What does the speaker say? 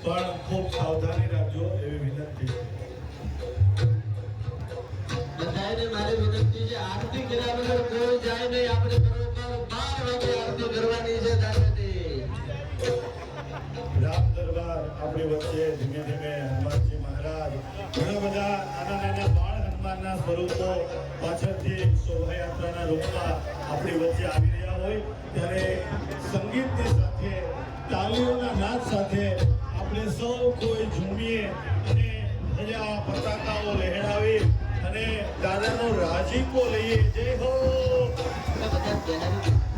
પણ ખૂબ સાવધાની રાખજો એવી વિનંતી છે. બધાને મારી વિનંતી છે, આરતી કર્યા વગર કોઈ જાય નહીં. આપણે બરોબર 12 વાગે આરતી કરવાની છે દાદાની. રામ દરબાર આપણી વચ્ચે ધીમે ધીમે હનુમાનજી મહારાજ ઘણા બધા નાના નાના બાળ હનુમાનના સ્વરૂપો પાછળથી શોભાયાત્રાના રૂપમાં આપણી વચ્ચે આવી રહ્યા હોય ત્યારે સંગીતની સાથે તાલીઓના નાદ સાથે આપણે સૌ કોઈ ઝૂમીએ અને ધજા પતાકાઓ લહેરાવી અને દાદાનો રાજીપો લઈએ. જય હો. બધા